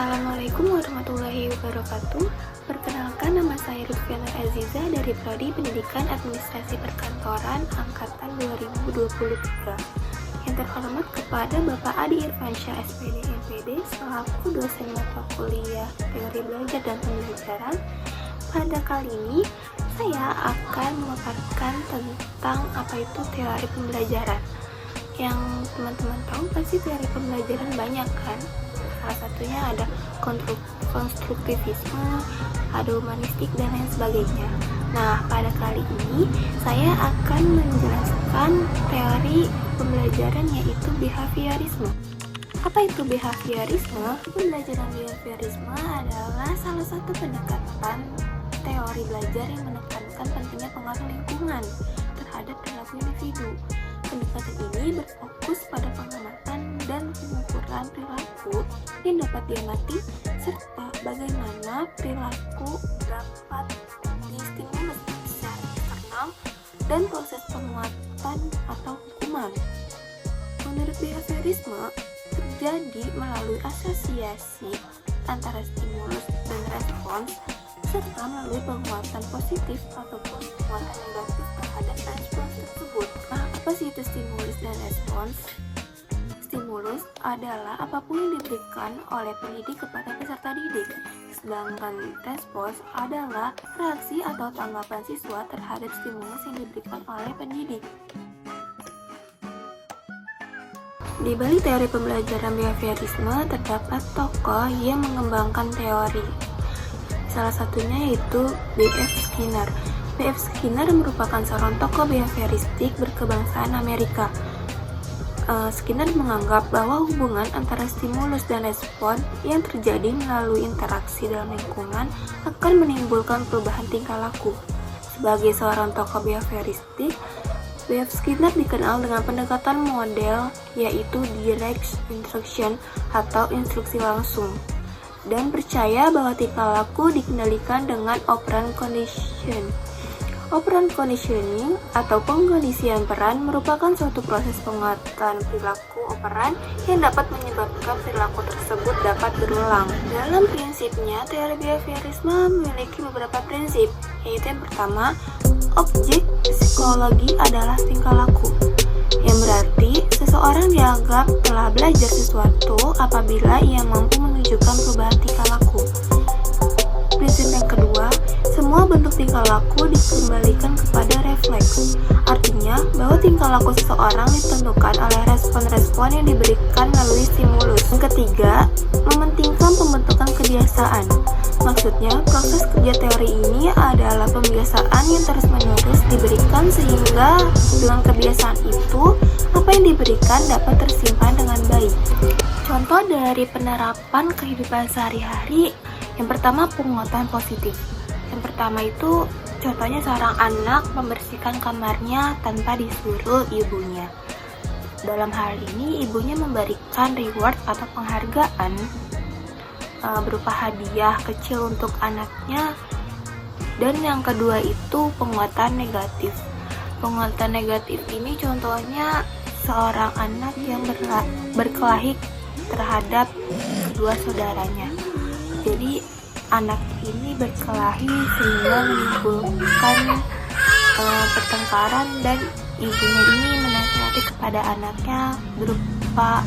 Assalamualaikum warahmatullahi wabarakatuh. Perkenalkan, nama saya Lutfiana Aziza dari Prodi Pendidikan Administrasi Perkantoran Angkatan 2023. Yang terhormat kepada Bapak Adi Irfansyah SPD MPD selaku dosen mata kuliah Teori Belajar dan Pembelajaran. Pada kali ini saya akan memaparkan tentang apa itu teori pembelajaran. Yang teman-teman tahu pasti teori pembelajaran banyak kan? Salah satunya ada konstruktivisme, ada humanistik, dan lain sebagainya. Nah, pada kali ini saya akan menjelaskan teori pembelajaran yaitu behaviorisme. Apa itu behaviorisme? Pembelajaran behaviorisme adalah salah satu pendekatan teori belajar yang menekankan pentingnya pengaruh lingkungan terhadap perilaku individu. Pendekatan ini berfokus pada pengamatan dan pengukuran perilaku yang dapat diamati serta bagaimana perilaku dapat distimulus secara eksternal dan proses penguatan atau hukuman. Menurut behaviorisme, terjadi melalui asosiasi antara stimulus dan respons serta melalui penguatan positif ataupun penguatan negatif terhadap respons tersebut. Nah, apa sih itu stimulus dan respons? Stimulus adalah apapun yang diberikan oleh pendidik kepada peserta didik, sedangkan respons adalah reaksi atau tanggapan siswa terhadap stimulus yang diberikan oleh pendidik. Di balik teori pembelajaran behaviorisme terdapat tokoh yang mengembangkan teori. Salah satunya yaitu B.F. Skinner. B.F. Skinner merupakan seorang tokoh behavioristik berkebangsaan Amerika. Skinner menganggap bahwa hubungan antara stimulus dan respon yang terjadi melalui interaksi dalam lingkungan akan menimbulkan perubahan tingkah laku. Sebagai seorang tokoh behavioristik, B.F. Skinner dikenal dengan pendekatan model yaitu direct instruction atau instruksi langsung, dan percaya bahwa tingkah laku dikendalikan dengan operant condition. Operant conditioning atau pengkondisian peran merupakan suatu proses penguatan perilaku operan yang dapat menyebabkan perilaku tersebut dapat berulang. Dalam prinsipnya, teori behaviorisme memiliki beberapa prinsip, yaitu yang pertama, objek psikologi adalah tingkah laku, yang berarti seseorang dianggap telah belajar sesuatu apabila ia mampu menunjukkan perubahan tingkah laku. Prinsip yang kedua, semua bentuk tingkah laku dikembalikan kepada refleks. Artinya, bahwa tingkah laku seseorang ditentukan oleh respon-respon yang diberikan melalui stimulus. Yang ketiga, mementingkan pembentukan kebiasaan. Maksudnya, proses kerja teori ini adalah pembiasaan yang terus-menerus diberikan sehingga dengan kebiasaan itu, apa yang diberikan dapat tersimpan dengan baik. Contoh dari penerapan kehidupan sehari-hari, yang pertama penguatan positif. Yang pertama itu contohnya seorang anak membersihkan kamarnya tanpa disuruh ibunya. Dalam hal ini ibunya memberikan reward atau penghargaan berupa hadiah kecil untuk anaknya. Dan yang kedua itu penguatan negatif. Penguatan negatif ini contohnya seorang anak yang berkelahi terhadap kedua saudaranya. Jadi anak ini berkelahi sehingga menimbulkan pertengkaran, dan ibunya ini menasihati kepada anaknya berupa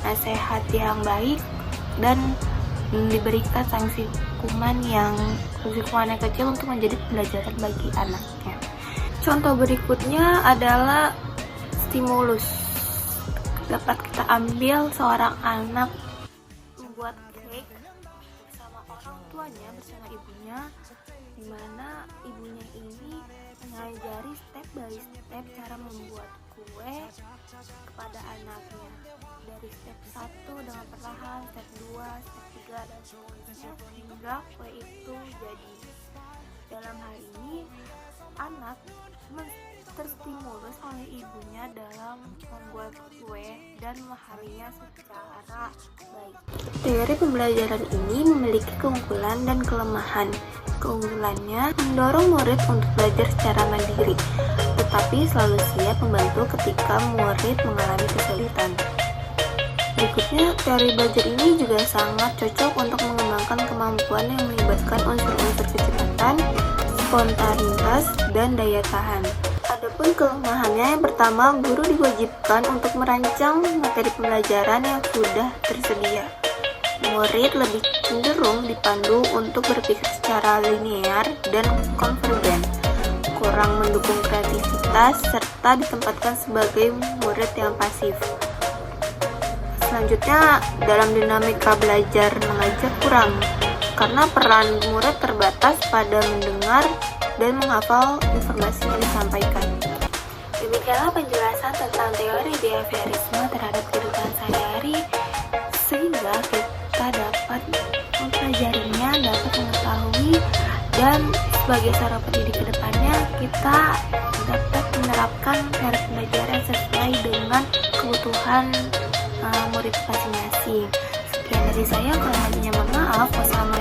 nasihat yang baik dan diberikan sanksi hukuman yang kecil untuk menjadi pembelajaran bagi anaknya. Contoh berikutnya adalah stimulus. Dapat kita ambil seorang anak membuat cake bersama orang tuanya, bersama ibunya, di mana ibunya ini mengajari step by step cara membuat kue kepada anaknya. Dari step 1 dengan perlahan, step 2, step 3, dan seterusnya hingga kue itu jadi. Dalam hal ini, anak terstimulus oleh ibunya dalam membuat kue dan memahaminya secara baik. Teori pembelajaran ini memiliki keunggulan dan kelemahan. Keunggulannya mendorong murid untuk belajar secara mandiri, tetapi selalu siap membantu ketika murid mengalami kesulitan. Berikutnya, teori belajar ini juga sangat cocok untuk mengembangkan kemampuan yang melibatkan unsur-unsur kecepatan, spontanitas, dan daya tahan. Adapun kelemahannya, yang pertama, guru diwajibkan untuk merancang materi pembelajaran yang sudah tersedia. Murid lebih cenderung dipandu untuk berpikir secara linear dan konvergen, kurang mendukung kreativitas, serta ditempatkan sebagai murid yang pasif. Selanjutnya, dalam dinamika belajar mengajar kurang, karena peran murid terbatas pada mendengar dan menghafal informasi yang disampaikan. Demikianlah penjelasan tentang teori behaviorisme terhadap kehidupan sehari-hari, sehingga kita dapat mempelajarinya, dapat mengetahui, dan sebagai seorang pendidik ke depannya, kita dapat menerapkan teori pembelajaran sesuai dengan kebutuhan murid masing-masing. Sekian dari saya, kalau hanya mohon maaf. Wassalamualaikum